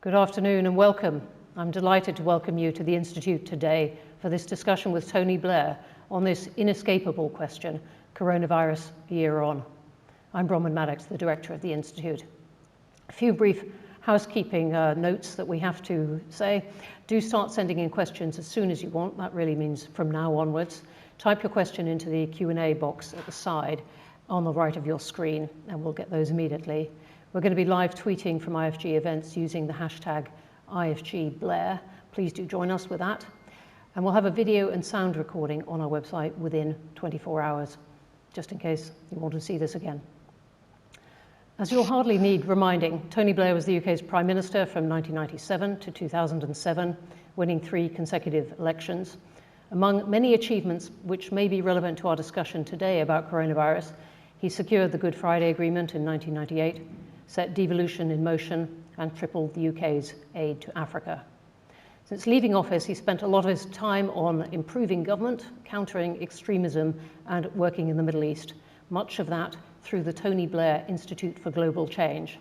Good afternoon and welcome. I'm delighted to welcome you to the Institute today for this discussion with Tony Blair on this inescapable question, coronavirus a year on. I'm Bronwen Maddox, the director of the Institute. A few brief housekeeping notes that we have to say. Do start sending in questions as soon as you want. That really means from now onwards. Type your question into the Q&A box at the side on the right of your screen, and we'll get those immediately. We're going to be live tweeting from IFG events using the hashtag IFGBlair. Please do join us with that. And we'll have a video and sound recording on our website within 24 hours, just in case you want to see this again. As you'll hardly need reminding, Tony Blair was the UK's Prime Minister from 1997 to 2007, winning 3 consecutive elections. Among many achievements which may be relevant to our discussion today about coronavirus, he secured the Good Friday Agreement in 1998, set devolution in motion, and tripled the UK's aid to Africa. Since leaving office, he spent a lot of his time on improving government, countering extremism, and working in the Middle East, much of that through the Tony Blair Institute for Global Change.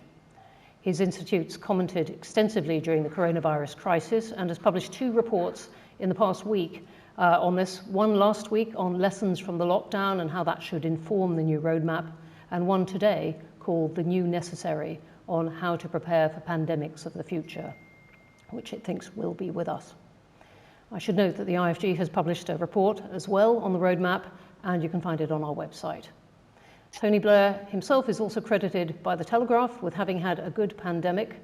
His institute's commented extensively during the coronavirus crisis and has published 2 reports in the past week on this, one last week on lessons from the lockdown and how that should inform the new roadmap, and one today called The New Necessary on how to prepare for pandemics of the future, which it thinks will be with us. I should note that the IFG has published a report as well on the roadmap, and you can find it on our website. Tony Blair himself is also credited by The Telegraph with having had a good pandemic,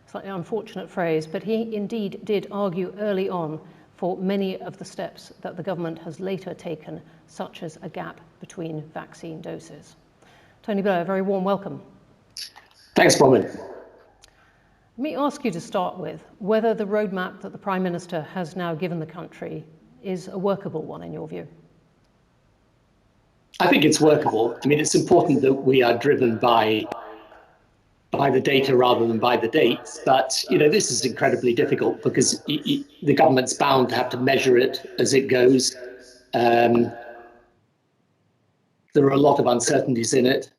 slightly unfortunate phrase, but he indeed did argue early on for many of the steps that the government has later taken, such as a gap between vaccine doses. Tony Blair, a very warm welcome. Thanks, Bronwen. Let me ask you to start with whether the roadmap that the Prime Minister has now given the country is a workable one in your view. I think it's workable. I mean, it's important that we are driven by the data rather than by the dates. But, this is incredibly difficult because the government's bound to have to measure it as it goes. There are a lot of uncertainties in it.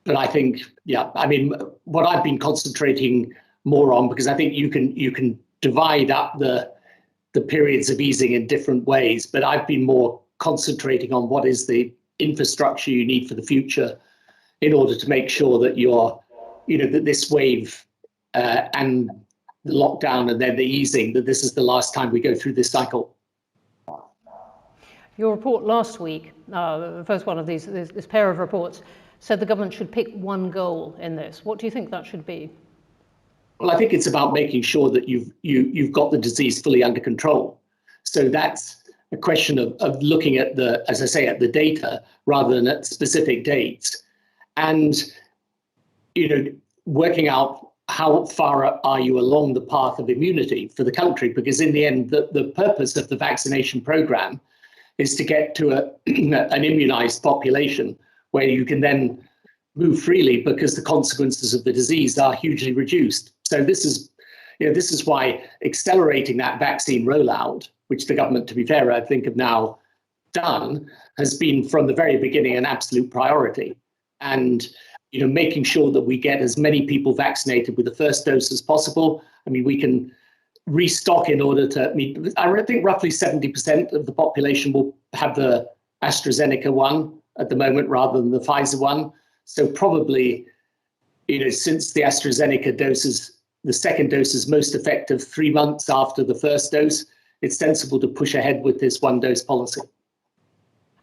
But I think, what I've been concentrating more on, because I think you can divide up the periods of easing in different ways, but I've been more concentrating on what is the infrastructure you need for the future in order to make sure that that this wave and the lockdown and then the easing, that this is the last time we go through this cycle. Your report last week, the first one of this pair of reports, said the government should pick one goal in this. What do you think that should be? Well, I think it's about making sure that you've got the disease fully under control. So that's a question of looking at at the data rather than at specific dates, and working out how far are you along the path of immunity for the country. Because in the end, the purpose of the vaccination program is to get to an immunized population where you can then move freely because the consequences of the disease are hugely reduced. So this is why accelerating that vaccine rollout, which the government, to be fair, I think have now done, has been from the very beginning an absolute priority. And making sure that we get as many people vaccinated with the first dose as possible. I mean, we can restock in order to I think roughly 70% of the population will have the AstraZeneca one at the moment rather than the Pfizer one. So probably, since the AstraZeneca doses, the second dose is most effective 3 months after the first dose, it's sensible to push ahead with this one-dose policy.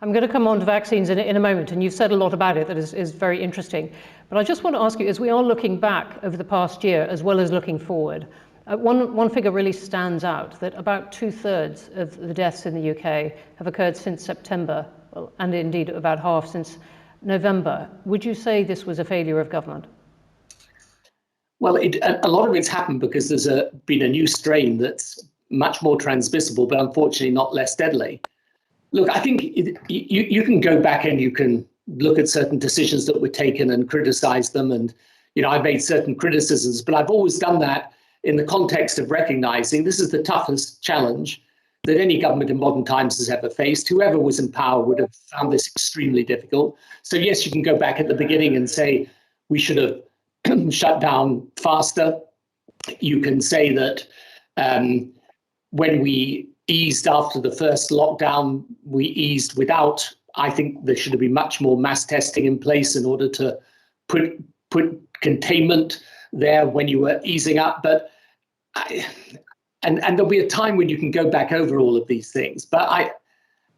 I'm going to come on to vaccines in a moment, and you've said a lot about it that is very interesting. But I just want to ask you, as we are looking back over the past year, as well as looking forward, one figure really stands out, that about 2/3 of the deaths in the UK have occurred since September, and indeed about half since November. Would you say this was a failure of government? Well, a lot of it's happened because there's been a new strain that's much more transmissible, but unfortunately not less deadly. Look, I think you can go back and you can look at certain decisions that were taken and criticize them. And, I've made certain criticisms, but I've always done that in the context of recognizing this is the toughest challenge that any government in modern times has ever faced. Whoever was in power would have found this extremely difficult. So yes, you can go back at the beginning and say we should have shut down faster. You can say that when we eased after the first lockdown, we eased without, I think there should have been much more mass testing in place in order to put containment there when you were easing up. But and there'll be a time when you can go back over all of these things. But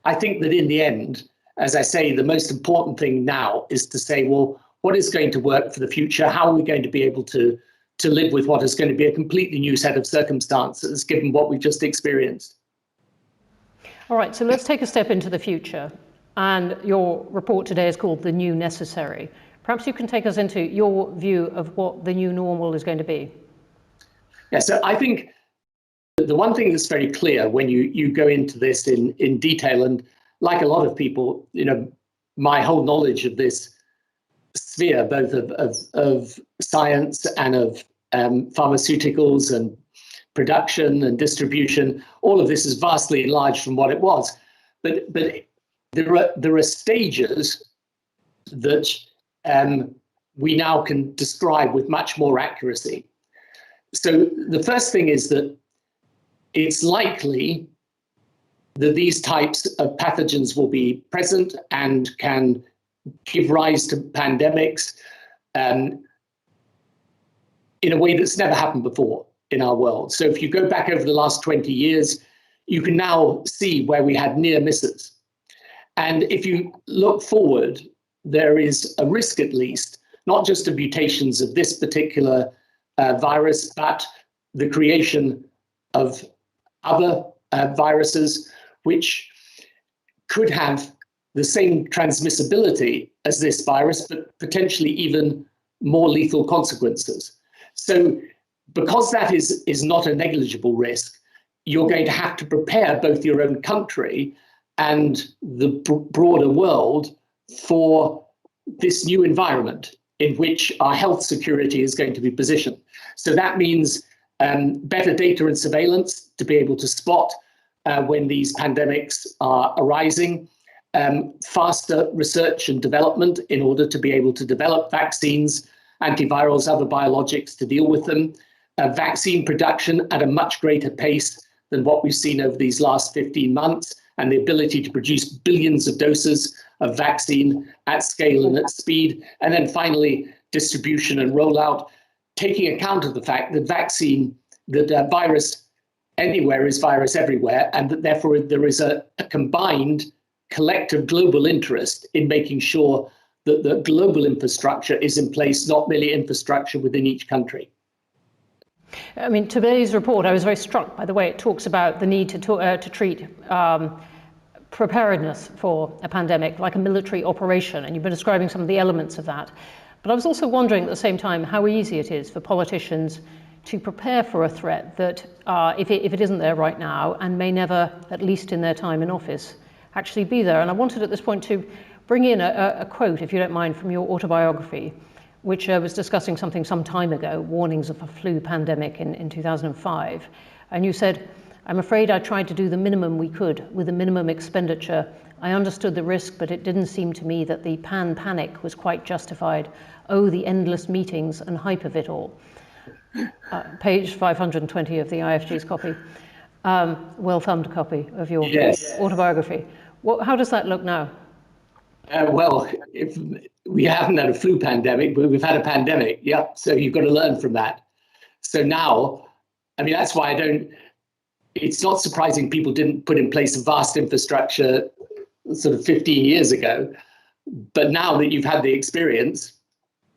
I think that in the end, as I say, the most important thing now is to say, well, what is going to work for the future? How are we going to be able to live with what is going to be a completely new set of circumstances, given what we've just experienced? All right, so let's take a step into the future. And your report today is called The New Necessary. Perhaps you can take us into your view of what the new normal is going to be. Yeah, so I think the one thing that's very clear when you go into this in detail, and like a lot of people, my whole knowledge of this sphere, both of science and of pharmaceuticals and production and distribution, all of this is vastly enlarged from what it was. But there are stages that we now can describe with much more accuracy. So the first thing is that it's likely that these types of pathogens will be present and can give rise to pandemics in a way that's never happened before in our world. So if you go back over the last 20 years, you can now see where we had near misses. And if you look forward, there is a risk, at least, not just of mutations of this particular virus, but the creation of other viruses which could have the same transmissibility as this virus, but potentially even more lethal consequences. So because that is not a negligible risk, you're going to have to prepare both your own country and the broader world for this new environment in which our health security is going to be positioned. So that means better data and surveillance to be able to spot when these pandemics are arising, faster research and development in order to be able to develop vaccines, antivirals, other biologics to deal with them, vaccine production at a much greater pace than what we've seen over these last 15 months, and the ability to produce billions of doses of vaccine at scale and at speed. And then finally, distribution and rollout, taking account of the fact that virus anywhere is virus everywhere, and that therefore there is a combined collective global interest in making sure that the global infrastructure is in place, not merely infrastructure within each country. I mean, today's report, I was very struck by the way it talks about the need to treat preparedness for a pandemic like a military operation, and you've been describing some of the elements of that. But I was also wondering at the same time how easy it is for politicians to prepare for a threat that, if it isn't there right now, and may never, at least in their time in office, actually be there. And I wanted at this point to bring in a quote, if you don't mind, from your autobiography, which was discussing something some time ago, warnings of a flu pandemic in 2005. And you said, "I'm afraid I tried to do the minimum we could with the minimum expenditure. I understood the risk, but it didn't seem to me that the panic was quite justified. Oh, the endless meetings and hype of it all." Page 520 of the IFG's copy, well-thumbed copy of your autobiography. How does that look now? Well, if we haven't had a flu pandemic, but we've had a pandemic. Yeah, so you've got to learn from that. So now, I mean, that's why it's not surprising people didn't put in place a vast infrastructure sort of 15 years ago. But now that you've had the experience,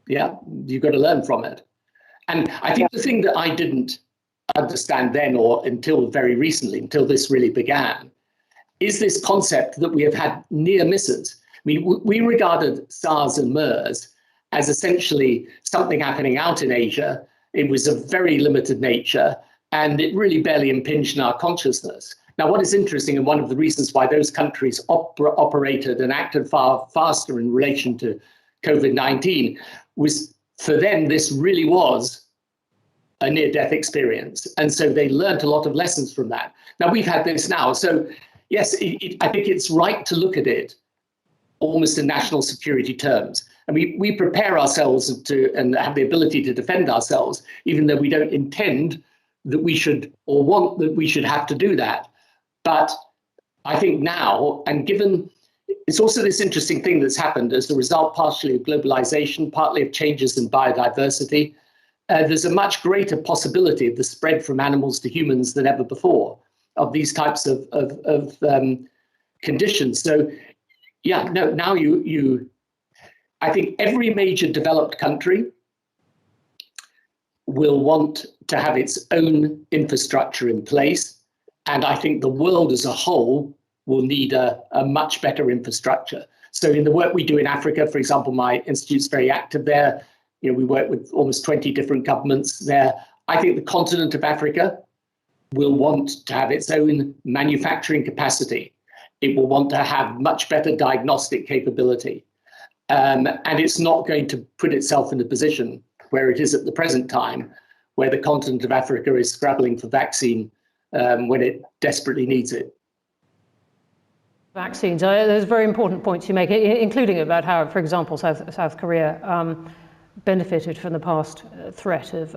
yeah, you've got to learn from it. And I think the thing that I didn't understand then, or until very recently, until this really began, is this concept that we have had near misses. I mean, we regarded SARS and MERS as essentially something happening out in Asia. It was of very limited nature, and it really barely impinged on our consciousness. Now, what is interesting, and one of the reasons why those countries operated and acted far faster in relation to COVID-19 was, for them, this really was a near-death experience. And so they learned a lot of lessons from that. Now, we've had this now. So, yes, I think it's right to look at it almost in national security terms. And we prepare ourselves to and have the ability to defend ourselves, even though we don't intend that we should or want that we should have to do that. But I think now, and given it's also this interesting thing that's happened as a result partially of globalization, partly of changes in biodiversity, there's a much greater possibility of the spread from animals to humans than ever before of these types of conditions. So, yeah, no, now I think every major developed country will want to have its own infrastructure in place. And I think the world as a whole will need a much better infrastructure. So in the work we do in Africa, for example, my institute's very active there. You know, we work with almost 20 different governments there. I think the continent of Africa will want to have its own manufacturing capacity. It will want to have much better diagnostic capability. And it's not going to put itself in a position where it is at the present time, where the continent of Africa is scrabbling for vaccine when it desperately needs it. Vaccines. There's very important points you make, including about how, for example, South Korea benefited from the past threat of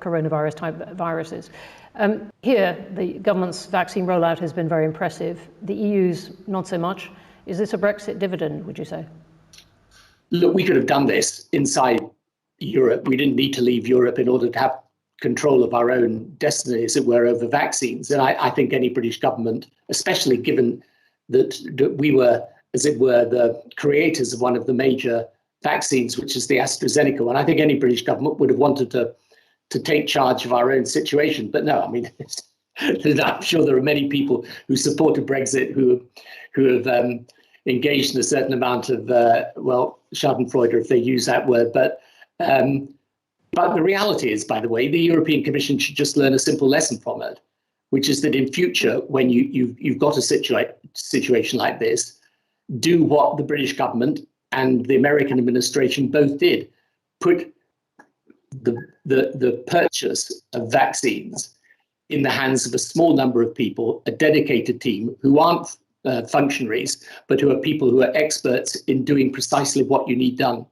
coronavirus type viruses. Here, the government's vaccine rollout has been very impressive. The EU's not so much. Is this a Brexit dividend, would you say? Look, we could have done this inside Europe. We didn't need to leave Europe in order to have control of our own destiny, as it were, over vaccines. And I think any British government, especially given that we were, as it were, the creators of one of the major vaccines, which is the AstraZeneca one, I think any British government would have wanted to take charge of our own situation. But no, I mean, I'm sure there are many people who supported Brexit who have engaged in a certain amount of, schadenfreude, if they use that word. But the reality is, by the way, the European Commission should just learn a simple lesson from it, which is that in future, when you've got a situation like this, do what the British government and the American administration both did: put the purchase of vaccines in the hands of a small number of people, a dedicated team who aren't functionaries, but who are people who are experts in doing precisely what you need done.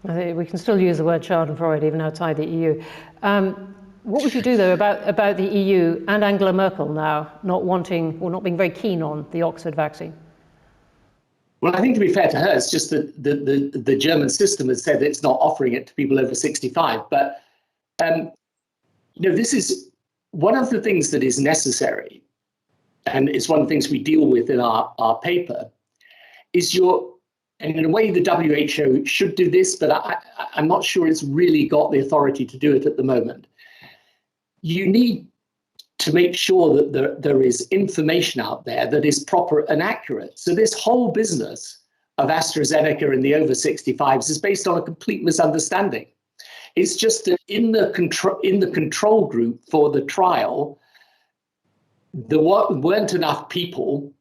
I think we can still use the word schadenfreude even outside the EU. What would you do, though, about the EU and Angela Merkel now not wanting or not being very keen on the Oxford vaccine? Well, I think to be fair to her, it's just that the German system has said that it's not offering it to people over 65. But this is one of the things that is necessary, and it's one of the things we deal with in our paper, is and in a way, the WHO should do this, but I'm not sure it's really got the authority to do it at the moment. You need to make sure that there is information out there that is proper and accurate. So this whole business of AstraZeneca and the over 65s is based on a complete misunderstanding. It's just that in the control group for the trial, there weren't enough people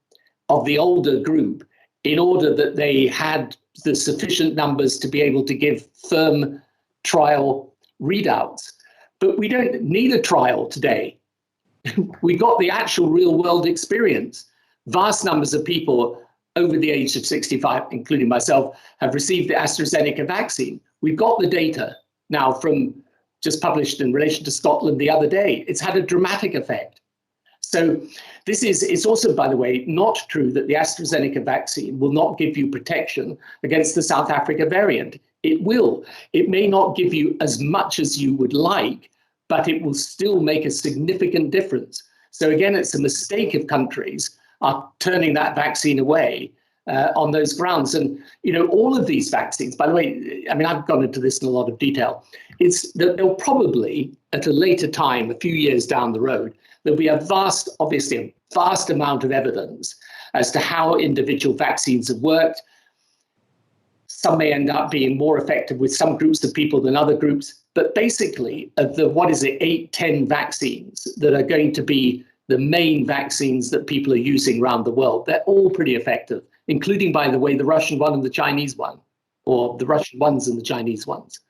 of the older group in order that they had the sufficient numbers to be able to give firm trial readouts. But we don't need a trial today. We got the actual real world experience. Vast numbers of people over the age of 65, including myself, have received the AstraZeneca vaccine. We've got the data now from just published in relation to Scotland the other day. It's had a dramatic effect. So it's also, by the way, not true that the AstraZeneca vaccine will not give you protection against the South Africa variant. It will. It may not give you as much as you would like, but it will still make a significant difference. So again, it's a mistake if countries are turning that vaccine away on those grounds. And, all of these vaccines, by the way, I mean, I've gone into this in a lot of detail. It's that they'll probably, at a later time, a few years down the road, there'll be obviously a vast amount of evidence as to how individual vaccines have worked. Some may end up being more effective with some groups of people than other groups. But basically, of the 8, 10 vaccines that are going to be the main vaccines that people are using around the world, they're all pretty effective, including, by the way, the Russian one and the Chinese one, or the Russian ones and the Chinese ones.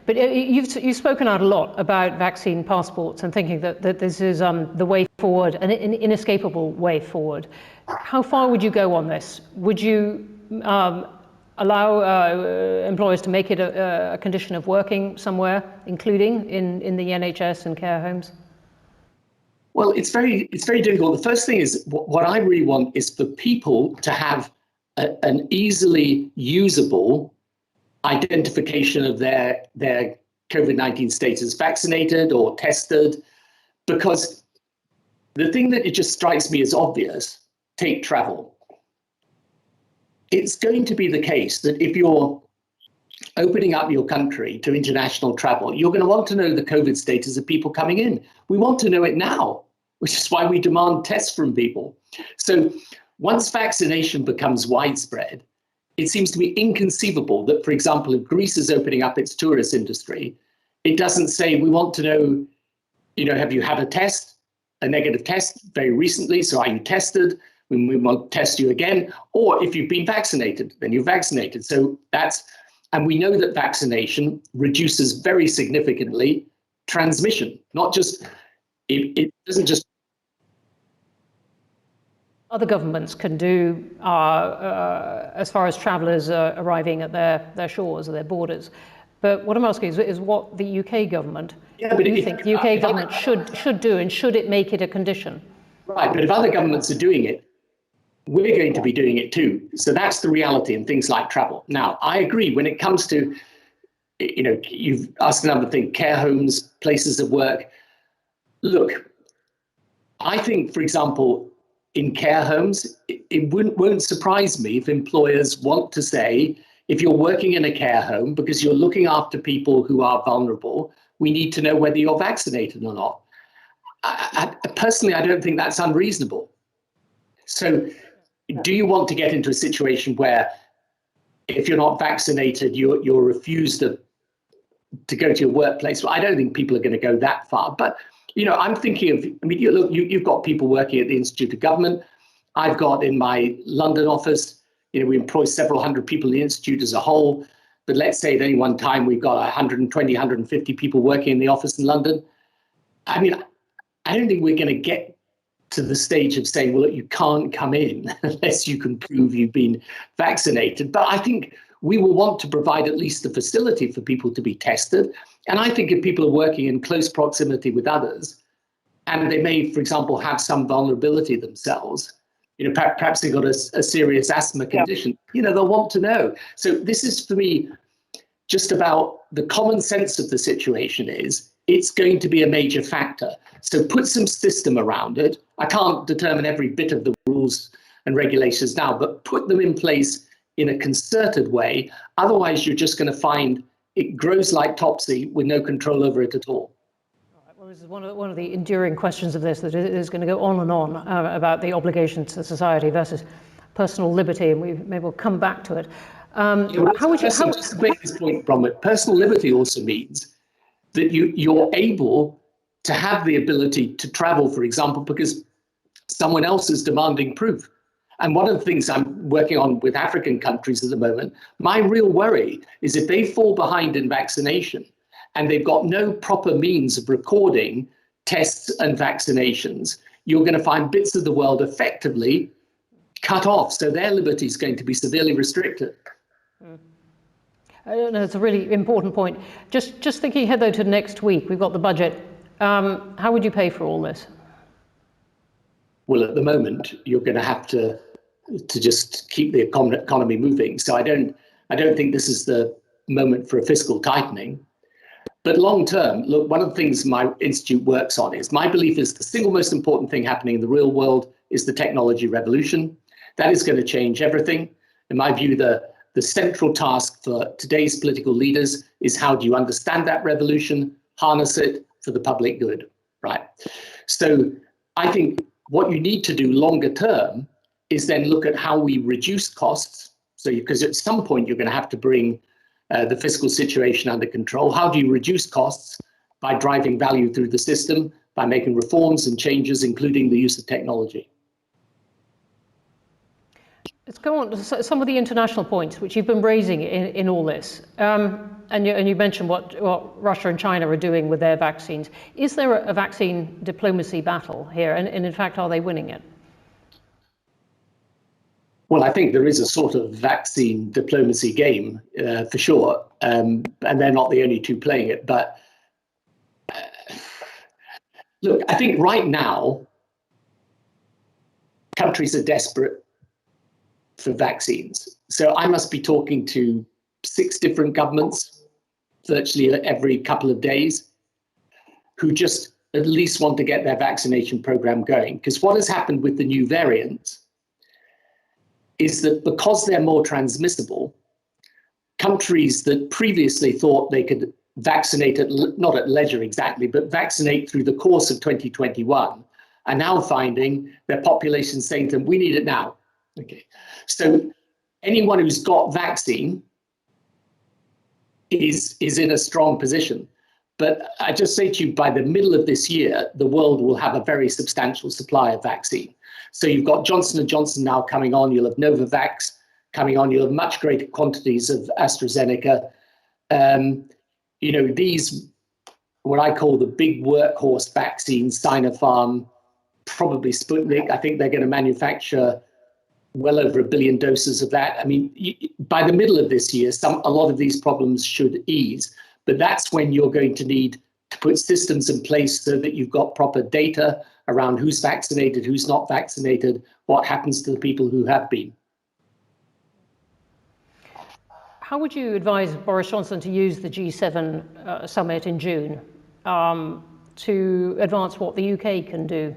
But you've spoken out a lot about vaccine passports and thinking that this is the way forward, an inescapable way forward. How far would you go on this? Would you allow employers to make it a condition of working somewhere, including in the NHS and care homes? Well, it's very difficult. The first thing is what I really want is for people to have an easily usable identification of their COVID-19 status, vaccinated or tested, because the thing that it just strikes me as obvious, take travel. It's going to be the case that if you're opening up your country to international travel, you're going to want to know the COVID status of people coming in. We want to know it now, which is why we demand tests from people. So once vaccination becomes widespread, it seems to be inconceivable that, for example, if Greece is opening up its tourist industry, it doesn't say, we want to know, have you had a negative test very recently? So are you tested? We won't test you again. Or if you've been vaccinated, then you're vaccinated. So and we know that vaccination reduces very significantly transmission, not just, it doesn't just. Other governments can do as far as travellers arriving at their shores or their borders. But what I'm asking is what the UK government, what do you think the UK government should do, and should it make it a condition? Right, but if other governments are doing it, we're going to be doing it too. So that's the reality in things like travel. Now, I agree when it comes to, you've asked another thing, care homes, places of work. Look, I think, for example, in care homes, it won't surprise me if employers want to say, if you're working in a care home because you're looking after people who are vulnerable, we need to know whether you're vaccinated or not. Personally, I don't think that's unreasonable. So do you want to get into a situation where if you're not vaccinated, you're refused to go to your workplace? Well, I don't think people are going to go that far. But I'm thinking of, look, you've got people working at the Institute of Government. I've got in my London office, we employ several hundred people in the Institute as a whole. But let's say at any one time, we've got 120, 150 people working in the office in London. I don't think we're going to get to the stage of saying, well, look, you can't come in unless you can prove you've been vaccinated. But I think we will want to provide at least a facility for people to be tested. And I think if people are working in close proximity with others, and they may, for example, have some vulnerability themselves, perhaps they've got a serious asthma condition, they'll want to know. So this is, for me, just about the common sense of the situation is it's going to be a major factor. So put some system around it. I can't determine every bit of the rules and regulations now, but put them in place in a concerted way. Otherwise, you're just going to find it grows like topsy with no control over it at all. Well, this is one of the enduring questions of this, that it is going to go on and on about the obligation to society versus personal liberty, and maybe we'll come back to it. Just to make this point, Bronwen, personal liberty also means that you're able to have the ability to travel, for example, because someone else is demanding proof. And one of the things I'm working on with African countries at the moment, my real worry is if they fall behind in vaccination and they've got no proper means of recording tests and vaccinations, you're going to find bits of the world effectively cut off. So their liberty is going to be severely restricted. I don't know, it's a really important point. Just thinking ahead, though, to next week, we've got the budget. How would you pay for all this? Well, at the moment, you're going to have to just keep the economy moving. So I don't think this is the moment for a fiscal tightening. But long term, look, one of the things my institute works on is, my belief is the single most important thing happening in the real world is the technology revolution. That is going to change everything. In my view, the central task for today's political leaders is how do you understand that revolution, harness it for the public good, right? So I think what you need to do longer term is then look at how we reduce costs. So because at some point you're going to have to bring the fiscal situation under control. How do you reduce costs? By driving value through the system, by making reforms and changes, including the use of technology. Let's go on to some of the international points which you've been raising in all this. And you mentioned what Russia and China are doing with their vaccines. Is there a vaccine diplomacy battle here? And in fact, are they winning it? Well, I think there is a sort of vaccine diplomacy game, for sure. And they're not the only two playing it. But look, I think right now, countries are desperate for vaccines. So I must be talking to 6 different governments virtually every couple of days who just at least want to get their vaccination program going. Because what has happened with the new variants is that because they're more transmissible, countries that previously thought they could vaccinate, not at leisure exactly, but vaccinate through the course of 2021, are now finding their population saying to them, we need it now. Okay, so anyone who's got vaccine is in a strong position. But I just say to you, by the middle of this year, the world will have a very substantial supply of vaccine. So you've got Johnson & Johnson now coming on, you'll have Novavax coming on, you'll have much greater quantities of AstraZeneca. These, what I call the big workhorse vaccines, Sinopharm, probably Sputnik, I think they're going to manufacture well over 1 billion doses of that. I mean, by the middle of this year, a lot of these problems should ease, but that's when you're going to need to put systems in place so that you've got proper data around who's vaccinated, who's not vaccinated, what happens to the people who have been. How would you advise Boris Johnson to use the G7 summit in June to advance what the UK can do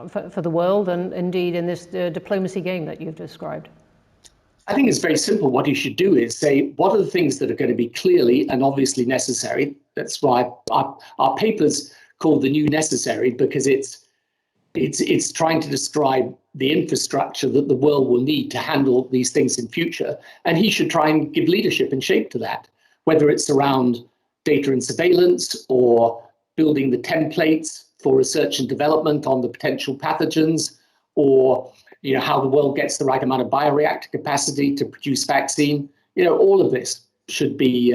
for the world and indeed in this diplomacy game that you've described? I think it's very simple. What you should do is say, what are the things that are going to be clearly and obviously necessary? That's why our paper's called The New Necessary, because it's trying to describe the infrastructure that the world will need to handle these things in future. And he should try and give leadership and shape to that, whether it's around data and surveillance or building the templates for research and development on the potential pathogens, or how the world gets the right amount of bioreactor capacity to produce vaccine. All of this should be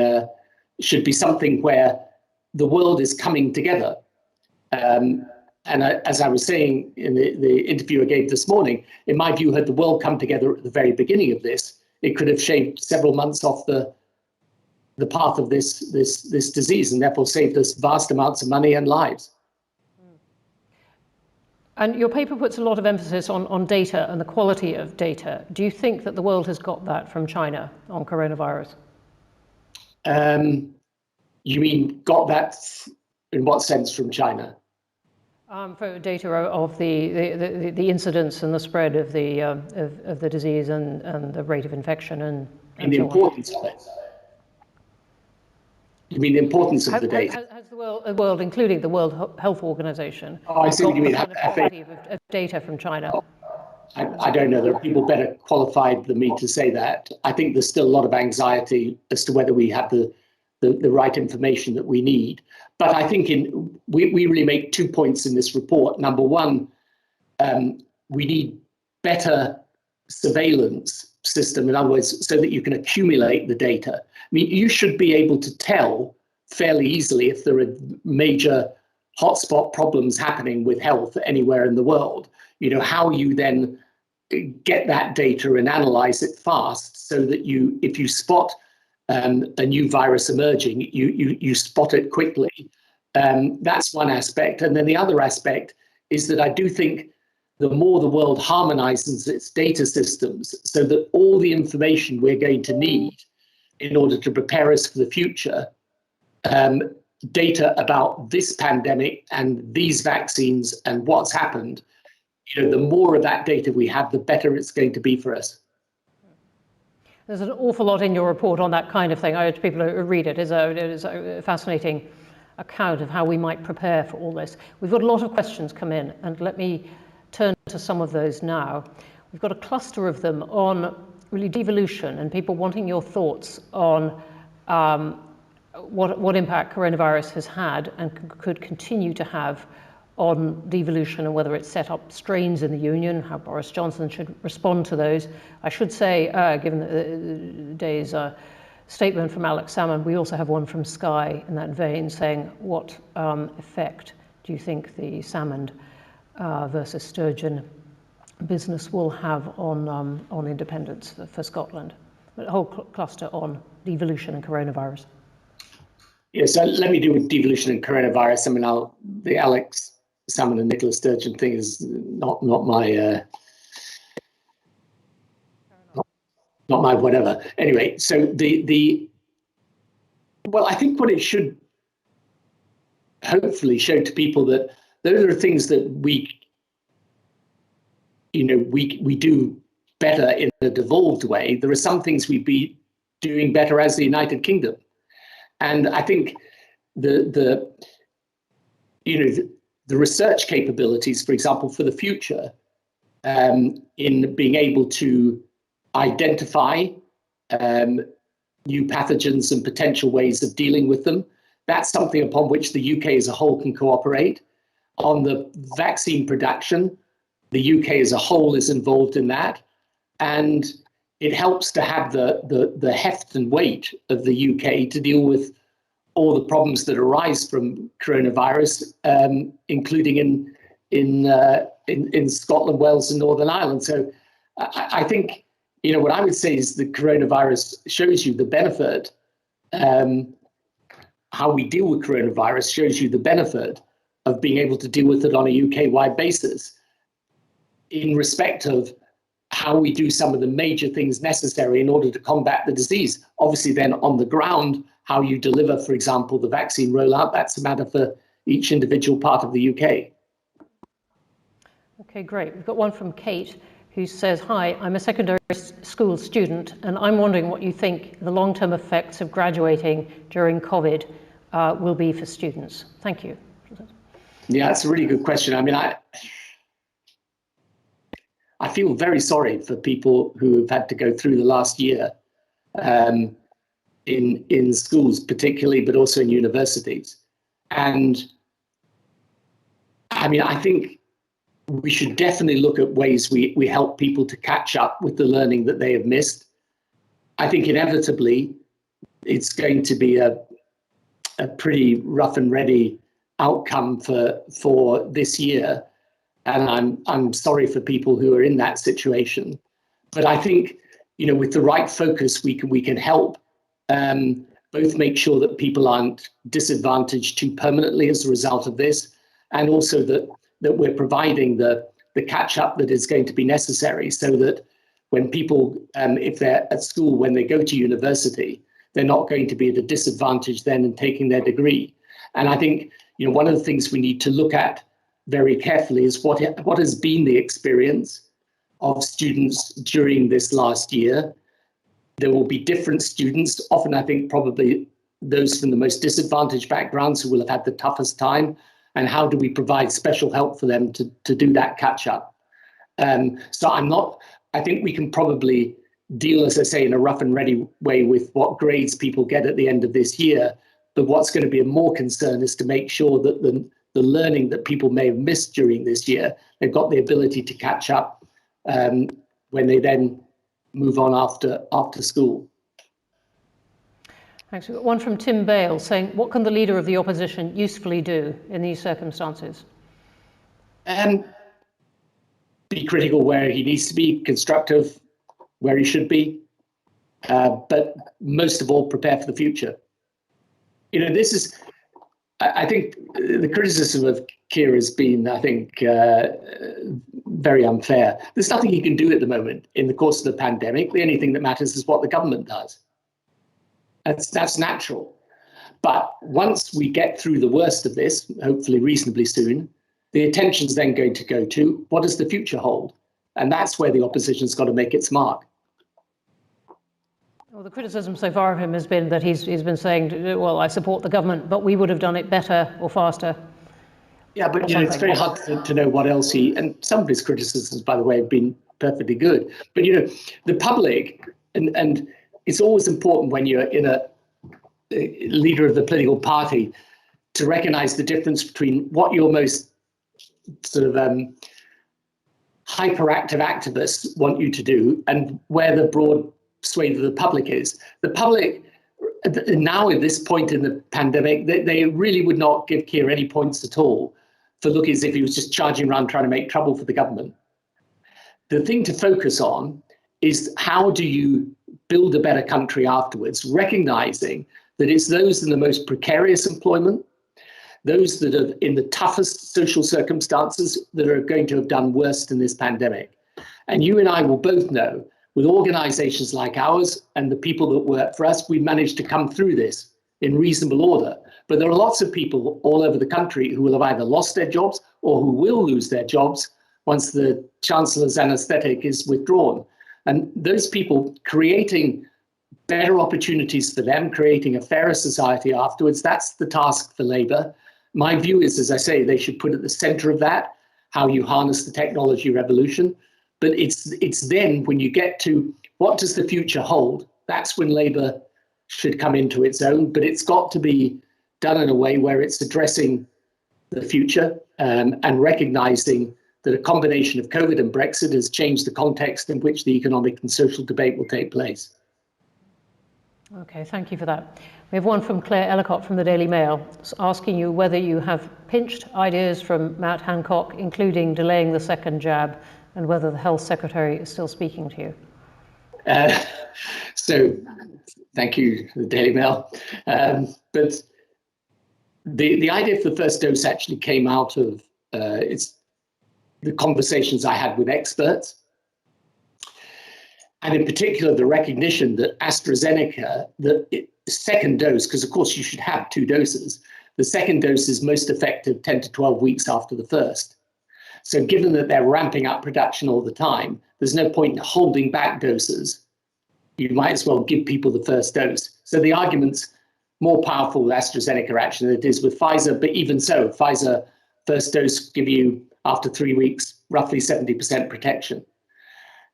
something where the world is coming together. As I was saying in the interview I gave this morning, in my view, had the world come together at the very beginning of this, it could have shaved several months off the path of this disease, and therefore saved us vast amounts of money and lives. And your paper puts a lot of emphasis on data and the quality of data. Do you think that the world has got that from China on coronavirus? You mean got that in what sense from China? For data of the incidence and the spread of the disease and the rate of infection and the importance of it. You mean the importance of the data? Has the world, including the World Health Organization, I see what you mean. got the quality of data from China? I don't know. There are people better qualified than me to say that. I think there's still a lot of anxiety as to whether we have the right information that we need. But I think we really make 2 points in this report. Number one, we need better surveillance system, in other words, so that you can accumulate the data. I mean, you should be able to tell fairly easily if there are major hotspot problems happening with health anywhere in the world. How you then get that data and analyze it fast so that if you spot a new virus emerging, you spot it quickly. That's one aspect. And then the other aspect is that I do think the more the world harmonizes its data systems so that all the information we're going to need in order to prepare us for the future, data about this pandemic and these vaccines and what's happened, the more of that data we have, the better it's going to be for us. There's an awful lot in your report on that kind of thing. I urge people to read it. It is a fascinating account of how we might prepare for all this. We've got a lot of questions come in, and let me turn to some of those now. We've got a cluster of them on really devolution and people wanting your thoughts on what impact coronavirus has had and could continue to have on devolution and whether it set up strains in the union, how Boris Johnson should respond to those. I should say, given the day's statement from Alex Salmond, we also have one from Sky in that vein saying, what effect do you think the Salmond versus Sturgeon business will have on independence for Scotland? A whole cluster on devolution and coronavirus. Yeah, so let me do with devolution and coronavirus. I mean, the Alex Salmond and Nicola Sturgeon thing is not my not my whatever. Anyway, so well, I think what it should hopefully show to people that those are things that we do better in a devolved way. There are some things we'd be doing better as the United Kingdom. And I think the research capabilities, for example, for the future, in being able to identify new pathogens and potential ways of dealing with them, that's something upon which the UK as a whole can cooperate. On the vaccine production, the UK as a whole is involved in that. And it helps to have the heft and weight of the UK to deal with all the problems that arise from coronavirus, including in Scotland, Wales, and Northern Ireland. So I think, what I would say is the coronavirus shows you the benefit. How we deal with coronavirus shows you the benefit of being able to deal with it on a UK-wide basis in respect of how we do some of the major things necessary in order to combat the disease. Obviously, then on the ground, how you deliver, for example, the vaccine rollout, that's a matter for each individual part of the UK. Okay, great. We've got one from Kate who says, hi, I'm a secondary school student and I'm wondering what you think the long-term effects of graduating during COVID will be for students. Thank you. Yeah, that's a really good question. I mean, I feel very sorry for people who have had to go through the last year in schools particularly, but also in universities. And I mean, I think we should definitely look at ways we help people to catch up with the learning that they have missed. I think inevitably it's going to be a pretty rough and ready outcome for this year. And I'm sorry for people who are in that situation. But I think, with the right focus, we can help both make sure that people aren't disadvantaged too permanently as a result of this, and also that we're providing the catch up that is going to be necessary, so that when people, if they're at school, when they go to university, they're not going to be at a disadvantage then in taking their degree. And I think, one of the things we need to look at very carefully is what has been the experience of students during this last year. There will be different students, often I think probably those from the most disadvantaged backgrounds who will have had the toughest time, and how do we provide special help for them to do that catch up. So I think we can probably deal, as I say, in a rough and ready way with what grades people get at the end of this year. But what's going to be a more concern is to make sure that the learning that people may have missed during this year, they've got the ability to catch up when they then move on after school. Thanks. We've got one from Tim Bale saying, what can the leader of the opposition usefully do in these circumstances? Be critical where he needs to be, constructive where he should be, but most of all, prepare for the future. This is, I think the criticism of Keir has been, I think, very unfair. There's nothing he can do at the moment in the course of the pandemic. The only thing that matters is what the government does. That's natural. But once we get through the worst of this, hopefully reasonably soon, the attention's then going to go to what does the future hold? And that's where the opposition's got to make its mark. Well, the criticism so far of him has been that he's been saying, well, I support the government, but we would have done it better or faster. Yeah, but it's very hard to know what else and some of his criticisms, by the way, have been perfectly good. But, the public, and it's always important when you're in a leader of the political party to recognize the difference between what you're most sort of hyperactive activists want you to do, and where the broad swathe of the public is. The public, now at this point in the pandemic, they really would not give Keir any points at all for looking as if he was just charging around trying to make trouble for the government. The thing to focus on is how do you build a better country afterwards, recognizing that it's those in the most precarious employment, those that are in the toughest social circumstances that are going to have done worst in this pandemic. And you and I will both know, with organizations like ours and the people that work for us, we managed to come through this in reasonable order. But there are lots of people all over the country who will have either lost their jobs or who will lose their jobs once the Chancellor's anaesthetic is withdrawn. And those people, creating better opportunities for them, creating a fairer society afterwards, that's the task for Labour. My view is, as I say, they should put at the centre of that how you harness the technology revolution. But it's then when you get to what does the future hold, that's when Labour should come into its own. But it's got to be done in a way where it's addressing the future and recognising that a combination of COVID and Brexit has changed the context in which the economic and social debate will take place. Okay, thank you for that. We have one from Claire Ellicott from the Daily Mail asking you whether you have pinched ideas from Matt Hancock, including delaying the second jab, and whether the Health Secretary is still speaking to you. So, thank you, the Daily Mail. But the idea for the first dose actually came out of it's the conversations I had with experts. And in particular, the recognition that AstraZeneca, the second dose, because of course you should have 2 doses, the second dose is most effective 10 to 12 weeks after the first. So given that they're ramping up production all the time, there's no point in holding back doses. You might as well give people the first dose. So the argument's more powerful with AstraZeneca action than it is with Pfizer, but even so, Pfizer first dose give you, after 3 weeks, roughly 70% protection.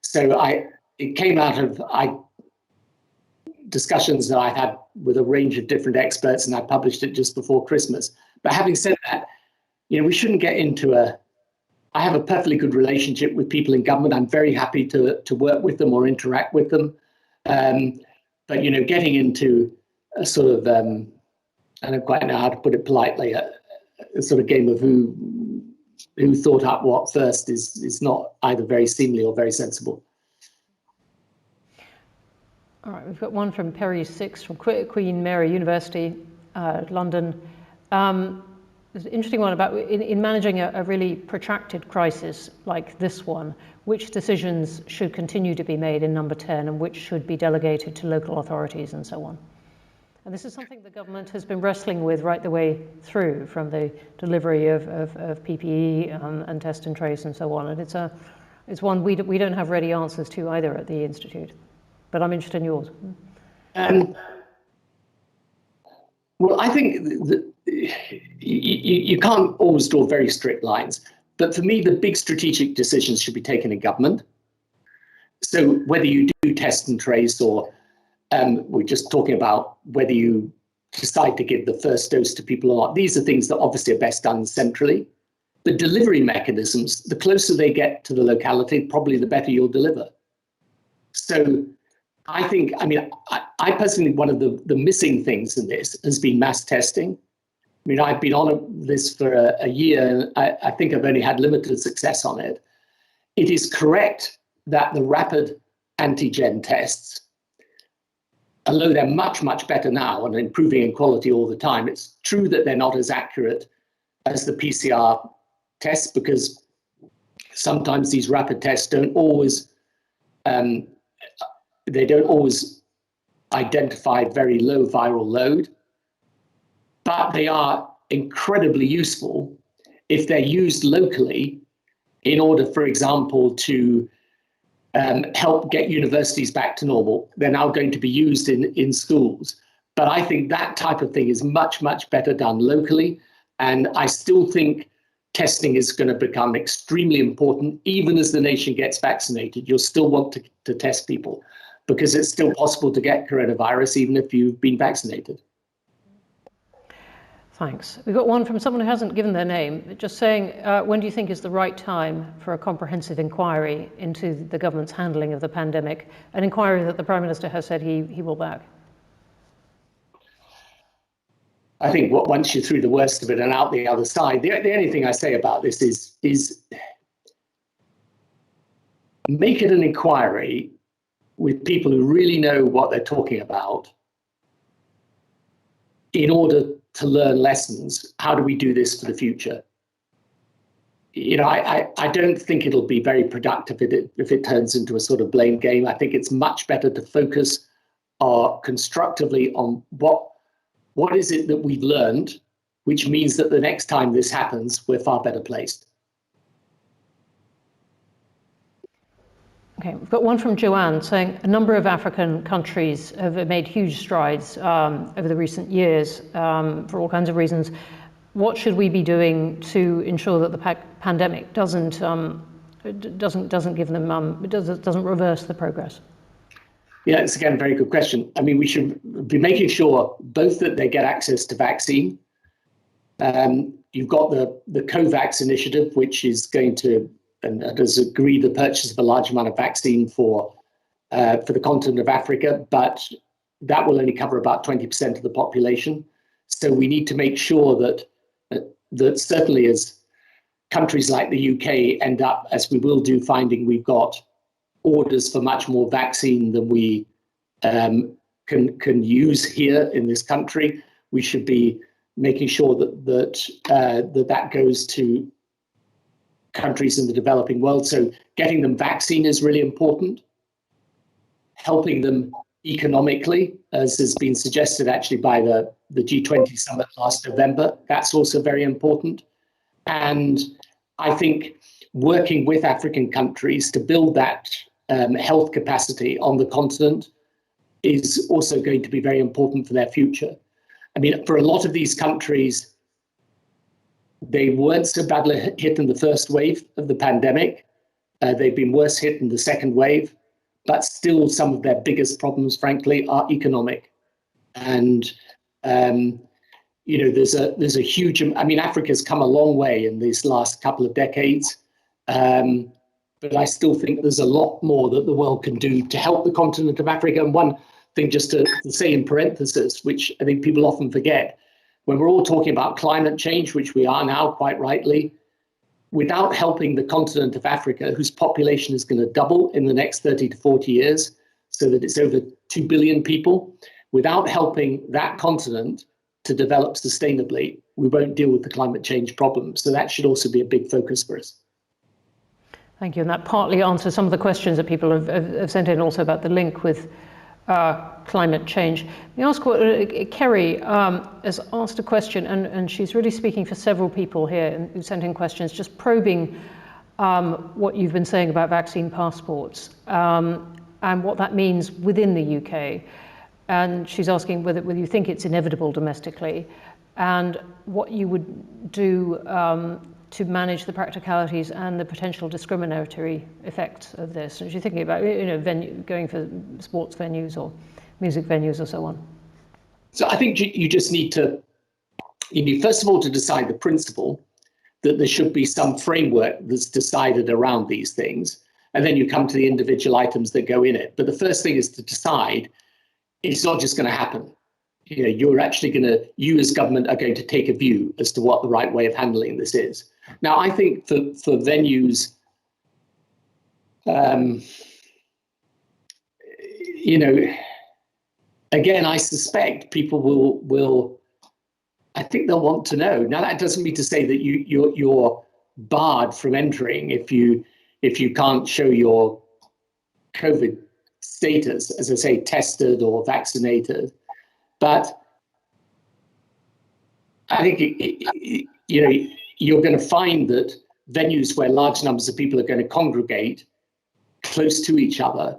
So it came out of discussions that I had with a range of different experts, and I published it just before Christmas. But having said that, we shouldn't get into I have a perfectly good relationship with people in government. I'm very happy to work with them or interact with them. But, getting into a sort of, I don't quite know how to put it politely, a sort of game of who thought up what first is not either very seemly or very sensible. All right, we've got one from Perry Six from Queen Mary University, London. There's an interesting one about in managing a really protracted crisis like this one, which decisions should continue to be made in number 10 and which should be delegated to local authorities and so on. And this is something the government has been wrestling with right the way through, from the delivery of PPE and test and trace and so on. And it's one we don't have ready answers to either at the Institute. But I'm interested in yours. Well, I think that you can't always draw very strict lines. But for me, the big strategic decisions should be taken in government. So whether you do test and trace, or we're just talking about whether you decide to give the first dose to people or not, these are things that obviously are best done centrally. But delivery mechanisms, the closer they get to the locality, probably the better you'll deliver. So I personally, one of the missing things in this has been mass testing. I've been on this for a year, and I think I've only had limited success on it. It is correct that the rapid antigen tests, although they're much, much better now and improving in quality all the time, it's true that they're not as accurate as the PCR tests, because sometimes these rapid tests don't always identify very low viral load, but they are incredibly useful if they're used locally in order, for example, to help get universities back to normal. They're now going to be used in schools. But I think that type of thing is much, much better done locally. And I still think testing is going to become extremely important. Even as the nation gets vaccinated, you'll still want to test people, because it's still possible to get coronavirus even if you've been vaccinated. Thanks. We've got one from someone who hasn't given their name, just saying, when do you think is the right time for a comprehensive inquiry into the government's handling of the pandemic, an inquiry that the Prime Minister has said he will back? I think once you're through the worst of it and out the other side, the only thing I say about this is make it an inquiry with people who really know what they're talking about in order to learn lessons. How do we do this for the future? I don't think it'll be very productive if it turns into a sort of blame game. I think it's much better to focus constructively on what is it that we've learned, which means that the next time this happens, we're far better placed. Okay, we've got one from Joanne saying a number of African countries have made huge strides over the recent years for all kinds of reasons. What should we be doing to ensure that the pandemic doesn't give them doesn't reverse the progress? Yeah, it's again a very good question. I mean, we should be making sure both that they get access to vaccine. You've got the COVAX initiative, which is going to and has agreed the purchase of a large amount of vaccine for the continent of Africa, but that will only cover about 20% of the population. So we need to make sure that certainly as countries like the UK end up, as we will do, finding we've got orders for much more vaccine than we can use here in this country, we should be making sure that goes to countries in the developing world. So getting them vaccine is really important. Helping them economically, as has been suggested actually by the G20 summit last November, that's also very important. And I think working with African countries to build that health capacity on the continent is also going to be very important for their future. I mean, for a lot of these countries, they weren't so badly hit in the first wave of the pandemic. They've been worse hit in the second wave, but still some of their biggest problems, frankly, are economic. And, there's a huge, I mean, Africa's come a long way in these last couple of decades. But I still think there's a lot more that the world can do to help the continent of Africa. And one thing just to say in parenthesis, which I think people often forget, when we're all talking about climate change, which we are now quite rightly, without helping the continent of Africa, whose population is going to double in the next 30 to 40 years, so that it's over 2 billion people, without helping that continent to develop sustainably, we won't deal with the climate change problem. So that should also be a big focus for us. Thank you. And that partly answers some of the questions that people have sent in also about the link with climate change. Let me ask what Kerry has asked a question, and she's really speaking for several people here who sent in questions, just probing what you've been saying about vaccine passports and what that means within the UK. And she's asking whether you think it's inevitable domestically and what you would do to manage the practicalities and the potential discriminatory effects of this. And she's thinking about going for sports venues or music venues or so on. So I think you just need first of all to decide the principle that there should be some framework that's decided around these things, and then you come to the individual items that go in it. But the first thing is to decide it's not just going to happen. You're actually you as government are going to take a view as to what the right way of handling this is. Now, I think for venues, again, I suspect people will, I think they'll want to know. Now, that doesn't mean to say that you're barred from entering if you can't show your COVID status, as I say, tested or vaccinated. But I think you're going to find that venues where large numbers of people are going to congregate close to each other,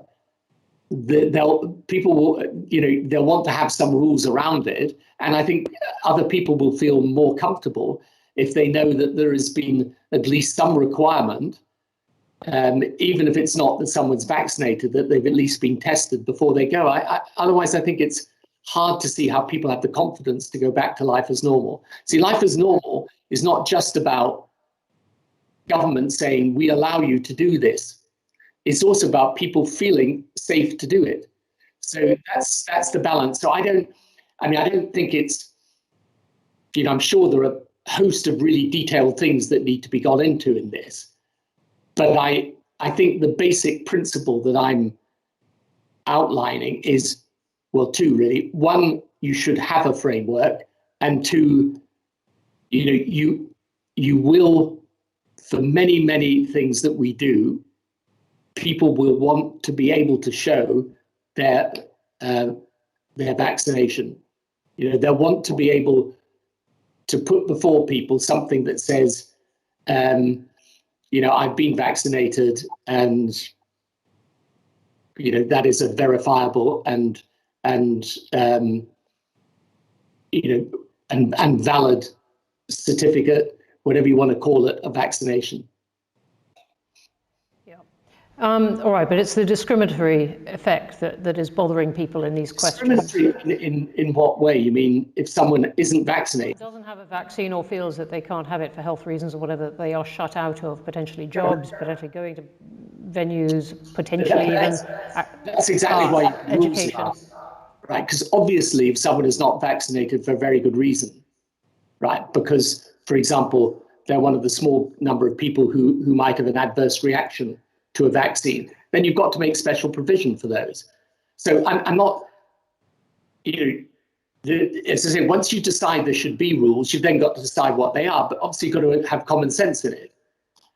they'll want to have some rules around it, and I think other people will feel more comfortable if they know that there has been at least some requirement, even if it's not that someone's vaccinated, that they've at least been tested before they go. Otherwise, I think it's hard to see how people have the confidence to go back to life as normal. See, life as normal is not just about government saying, we allow you to do this. It's also about people feeling safe to do it. So that's the balance. So I don't think it's, I'm sure there are a host of really detailed things that need to be got into in this. But I think the basic principle that I'm outlining is, well, two really. One, you should have a framework, and two, you will, for many, many things that we do, people will want to be able to show their vaccination. They'll want to be able to put before people something that says, I've been vaccinated, and that is a verifiable and valid certificate, whatever you want to call it, of vaccination. Yeah. All right, but it's the discriminatory effect that is bothering people in these questions. Discriminatory in what way? You mean if someone isn't vaccinated? Doesn't have a vaccine or feels that they can't have it for health reasons or whatever, they are shut out of potentially jobs, potentially going to venues, potentially that's exactly why education. Right, because obviously if someone is not vaccinated for a very good reason, right, because, for example, they're one of the small number of people who might have an adverse reaction to a vaccine, then you've got to make special provision for those. So I'm not, as I say, once you decide there should be rules, you've then got to decide what they are, but obviously you've got to have common sense in it.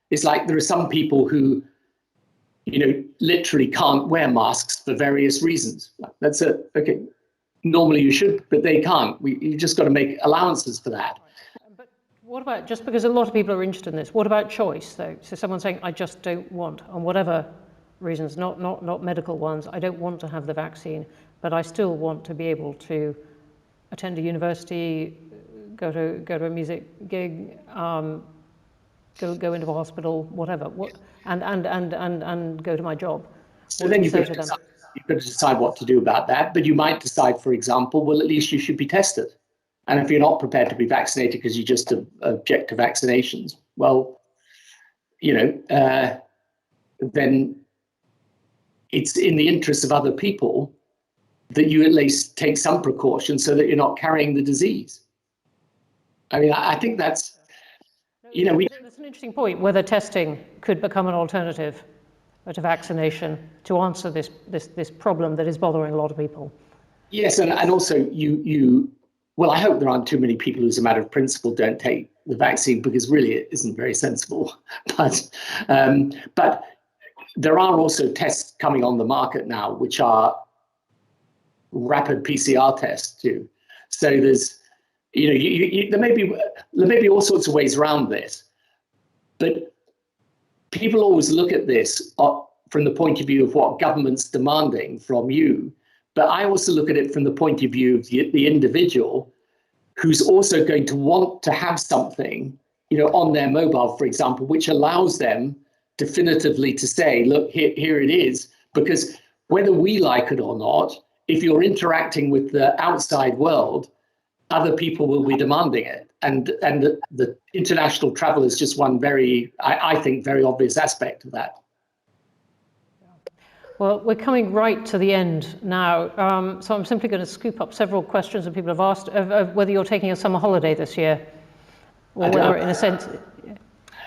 It's like there are some people who, literally can't wear masks for various reasons. That's it. Okay. Normally you should, but they can't. You just got to make allowances for that. But what about, just because a lot of people are interested in this, what about choice though? So someone saying, I just don't want, on whatever reasons, not medical ones, I don't want to have the vaccine, but I still want to be able to attend a university, go to a music gig, go into a hospital, whatever, and go to my job. So then you've got to decide what to do about that. But you might decide, for example, well, at least you should be tested. And if you're not prepared to be vaccinated because you just object to vaccinations, well, then it's in the interest of other people that you at least take some precautions so that you're not carrying the disease. I mean, I think that's, That's an interesting point, whether testing could become an alternative to vaccination to answer this problem that is bothering a lot of people. Yes, and also well, I hope there aren't too many people who, as a matter of principle, don't take the vaccine, because really it isn't very sensible. But there are also tests coming on the market now, which are rapid PCR tests too. So there's, there may be all sorts of ways around this, but people always look at this from the point of view of what government's demanding from you. But I also look at it from the point of view of the individual who's also going to want to have something, on their mobile, for example, which allows them definitively to say, look, here it is. Because whether we like it or not, if you're interacting with the outside world, other people will be demanding it. And the international travel is just one I think, very obvious aspect of that. Well, we're coming right to the end now, so I'm simply going to scoop up several questions that people have asked of whether you're taking a summer holiday this year, or whether, in a sense,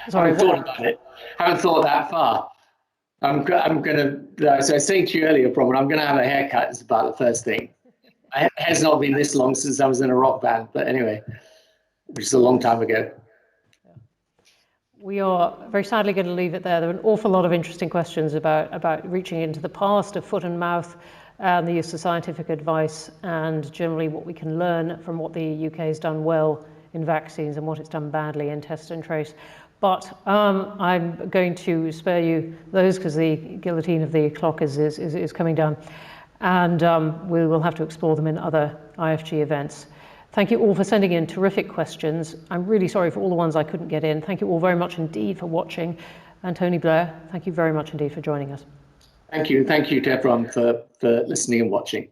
sorry, I haven't thought about it. I haven't thought that far. I'm going to. So I was saying to you earlier, Bronwen, I'm going to have a haircut. It's about the first thing. It has not been this long since I was in a rock band, but anyway, which is a long time ago. We are very sadly going to leave it there. There are an awful lot of interesting questions about reaching into the past of foot and mouth, and the use of scientific advice, and generally what we can learn from what the UK has done well in vaccines and what it's done badly in test and trace. But I'm going to spare you those because the guillotine of the clock is coming down, and we will have to explore them in other IFG events. Thank you all for sending in terrific questions. I'm really sorry for all the ones I couldn't get in. Thank you all very much indeed for watching. And Tony Blair, thank you very much indeed for joining us. Thank you. Thank you to everyone for listening and watching.